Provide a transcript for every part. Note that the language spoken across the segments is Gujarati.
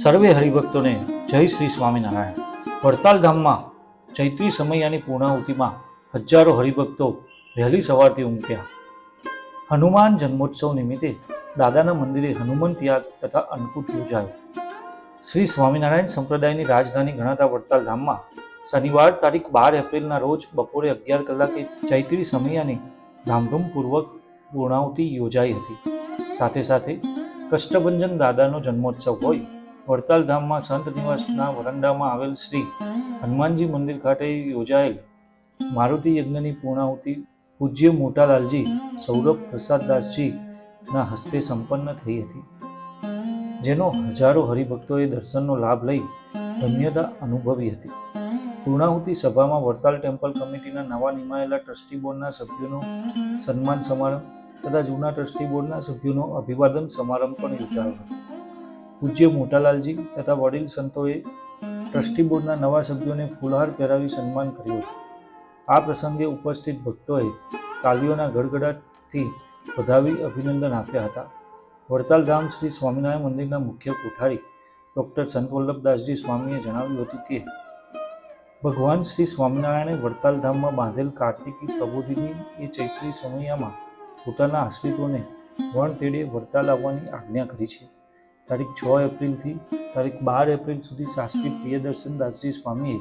સર્વે હરિભક્તોને જય શ્રી સ્વામિનારાયણ. વડતાલ ધામમાં ચૈત્રી સમૈયાની પૂર્ણાહુતિમાં હજારો હરિભક્તો વહેલી સવારથી ઉમટ્યા. હનુમાન જન્મોત્સવ નિમિત્તે દાદાના મંદિરે હનુમંત યાગ તથા અન્નકૂટ યોજાયો. શ્રી સ્વામિનારાયણ સંપ્રદાયની રાજધાની ગણાતા વડતાલ ધામમાં શનિવાર તારીખ 12 એપ્રિલના રોજ બપોરે 11 કલાકે ચૈત્રી સમૈયાની ધામધૂમપૂર્વક પૂર્ણાહુતિ યોજાઈ હતી. સાથે સાથે કષ્ટભંજન દાદાનો જન્મોત્સવ હોય વડતાલ ધામમાં સંત નિવાસના વરંડામાં આવેલ શ્રી હનુમાનજી મંદિર ખાતે યોજાયેલ મારુતિ યજ્ઞની પૂર્ણાહુતિ પૂજ્ય મોટાલાલજી સૌરભ પ્રસાદદાસજીના હસ્તે સંપન્ન થઈ હતી, જેનો હજારો હરિભક્તોએ દર્શનનો લાભ લઈ ધન્યતા અનુભવી હતી. પૂર્ણાહુતિ સભામાં વડતાલ ટેમ્પલ કમિટીના નવા નિમાયેલા ટ્રસ્ટી બોર્ડના સભ્યોનો સન્માન સમારંભ તથા જૂના ટ્રસ્ટી બોર્ડના સભ્યોનો અભિવાદન સમારંભ પણ યોજાયો હતો. પૂજ્ય મોટાલાલજી તથા વડીલ સંતોએ ટ્રસ્ટી બોર્ડના નવા સભ્યોને ફૂલહાર પહેરાવી સન્માન કર્યું હતું. આ પ્રસંગે ઉપસ્થિત ભક્તોએ તાલીઓના ગડગડાટથી વધાવી અભિનંદન આપ્યા હતા. વડતાલ ધામ શ્રી સ્વામિનારાયણ મંદિરના મુખ્ય કોઠારી ડૉક્ટર સંત વલ્લભદાસજી સ્વામીએ જણાવ્યું હતું કે ભગવાન શ્રી સ્વામિનારાયણે વડતાલ ધામમાં બાંધેલ કાર્તિકી પ્રબોધિની એ ચૈત્રી સમૈયામાં પોતાના આશ્રિતોને વણતેડે વડતાલ આવવાની આજ્ઞા કરી છે. તારીખ 6 એપ્રિલથી તારીખ 12 એપ્રિલ સુધી શાસ્ત્રી પ્રિયદર્શન દાસજી સ્વામીએ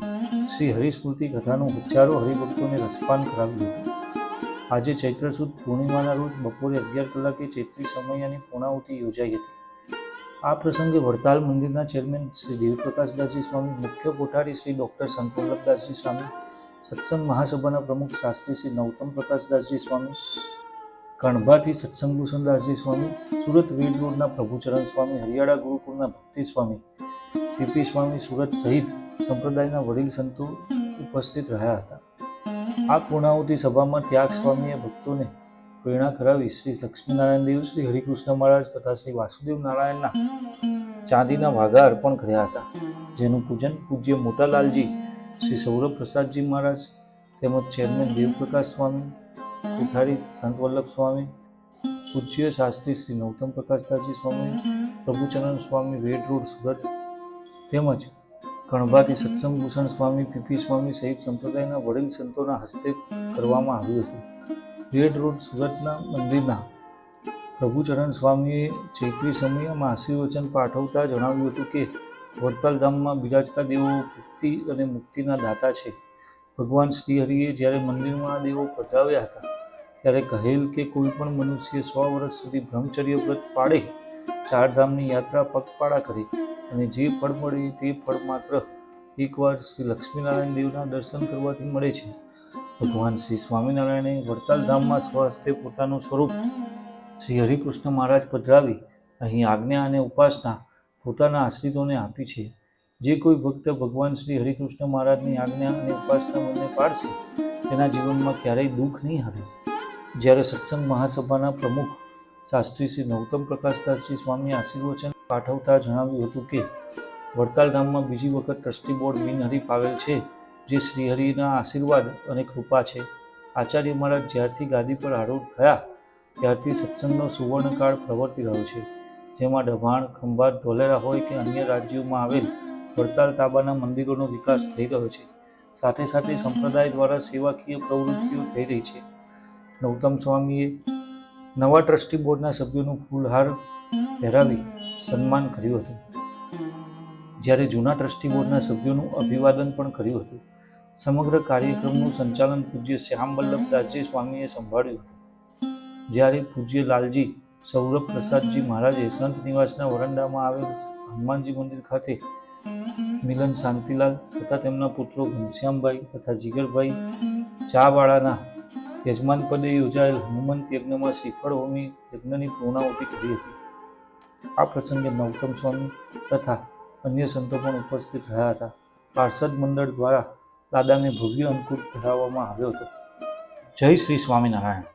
શ્રી હરિસ્મૃતિ કથાનું હજારો હરિભક્તોને રસપાન કરાવ્યું હતું. આજે ચૈત્ર સુદ પૂર્ણિમાના રોજ બપોરે 11 કલાકે ચૈત્રી સમૈયાની પૂર્ણાહુતિ યોજાઈ હતી. આ પ્રસંગે વડતાલ મંદિરના ચેરમેન શ્રી દેવપ્રકાશદાસજી સ્વામી, મુખ્ય કોઠારી શ્રી ડૉક્ટર સંત વલ્લભદાસજી સ્વામી, સત્સંગ મહાસભાના પ્રમુખ શાસ્ત્રી શ્રી નવતમ પ્રકાશદાસજી સ્વામી, કણભાથી સત્સંગ ભૂષણદાસજી સ્વામી, સુરત વેડ રોડના પ્રભુચરણ સ્વામી, હરિયાળા ગુરુકુળના ભક્તિ સ્વામી, પીપી સ્વામી સુરત સહિત સંપ્રદાયના વડીલ સંતો ઉપસ્થિત રહ્યા હતા. આ પૂર્ણાહુતિ સભામાં ત્યાગ સ્વામીએ ભક્તોને પ્રેરણા કરાવી શ્રી લક્ષ્મીનારાયણ દેવ, શ્રી હરિકૃષ્ણ મહારાજ તથા શ્રી વાસુદેવ નારાયણના ચાંદીના વાઘા અર્પણ કર્યા હતા, જેનું પૂજન પૂજ્ય મોટાલાલજી શ્રી સૌરભ પ્રસાદજી મહારાજ તેમજ ચેરમેન દેવપ્રકાશ સ્વામી, કોઠારી સંત વલ્લભ સ્વામી, પૂજ્ય શાસ્ત્રી શ્રી નવતમ પ્રકાશદાસજી સ્વામી, પ્રભુચરણ સ્વામી વેડ રોડ સુરત તેમજ કણભાથી સત્સંગ ભૂષણ સ્વામી, પીપી સ્વામી સહિત સંપ્રદાયના વડીલ સંતોના હસ્તે કરવામાં આવ્યું હતું. વેડ રોડ સુરતના મંદિરના પ્રભુચરણ સ્વામીએ ચૈત્રી સમયમાં આશીર્વચન પાઠવતા જણાવ્યું હતું કે વડતાલ ધામમાં બિરાજતા દેવો ભક્તિ અને મુક્તિના દાતા છે. ભગવાન શ્રી હરિએ જ્યારે મંદિરમાં આ દેવો પધરાવ્યા હતા ત્યારે કહેલ કે કોઈ પણ મનુષ્ય 100 વર્ષ સુધી બ્રહ્મચર્ય વ્રત પાળે, 4 ધામની યાત્રા પગપાળા કરે અને જે ફળ મળે તે ફળ માત્ર એકવાર શ્રી લક્ષ્મીનારાયણ દેવના દર્શન કરવાથી મળે છે. ભગવાન શ્રી સ્વામિનારાયણે વડતાલ ધામમાં સ્વહસ્તે પોતાનું સ્વરૂપ શ્રી હરિકૃષ્ણ મહારાજ પધરાવી અહીં આજ્ઞા અને ઉપાસના પોતાના આશ્રિતોને આપી છે. જે કોઈ ભક્ત ભગવાન શ્રી હરિકૃષ્ણ મહારાજની આજ્ઞા અને ઉપાસના બંને પાળશે તેના જીવનમાં ક્યારેય દુઃખ નહીં આવે. જ્યારે સત્સંગ મહાસભાના પ્રમુખ શાસ્ત્રી શ્રી નવતમ પ્રકાશદાસજી સ્વામીએ આશીર્વચન પાઠવતા જણાવ્યું હતું કે વડતાલ ધામમાં બીજી વખત ટ્રસ્ટી બોર્ડ બિનહરીફ આવેલ છે, જે શ્રીહરિના આશીર્વાદ અને કૃપા છે. આચાર્ય મહારાજ જ્યારથી ગાદી પર આરૂઢ થયા ત્યારથી સત્સંગનો સુવર્ણકાળ પ્રવર્તી રહ્યો છે, જેમાં દભાણ, ખંભાત, ધોલેરા હોય કે અન્ય રાજ્યોમાં આવેલ વડતાલ તાબાના મંદિરોનો વિકાસ થઈ રહ્યો છે. સાથે સાથે સંપ્રદાય દ્વારા સેવાકીય પ્રવૃત્તિઓ થઈ રહી છે. નવતમ સ્વામીએ નવા ટ્રસ્ટી બોર્ડના સભ્યોનું ફૂલહાર પહેરાવી સન્માન કર્યું હતું, જ્યારે જૂના ટ્રસ્ટી બોર્ડના સભ્યોનું અભિવાદન પણ કર્યું હતું. સમગ્ર કાર્યક્રમનું સંચાલન પૂજ્ય શ્યામ વલ્લભદાસજી સ્વામીએ સંભાળ્યું હતું, જ્યારે પૂજ્ય લાલજી સૌરભ પ્રસાદજી મહારાજે સંત નિવાસના વરંડામાં આવેલ હનુમાનજી મંદિર ખાતે મિલન શાંતિલાલ તથા તેમના પુત્રો ઘનશ્યામભાઈ તથા જીગરભાઈ ચાવાળાના યજમાન પદે યોજાયેલ હનુમંત યજ્ઞમાં શ્રીફળ હોમી યજ્ઞની પૂર્ણાહુતિ કરી હતી. આ પ્રસંગે નવતમ સ્વામી તથા અન્ય સંતો પણ ઉપસ્થિત રહ્યા હતા. પાર્ષદ મંડળ દ્વારા દાદાને ભવ્ય અન્નકૂટ ધરાવવામાં આવ્યો હતો. જય શ્રી સ્વામિનારાયણ.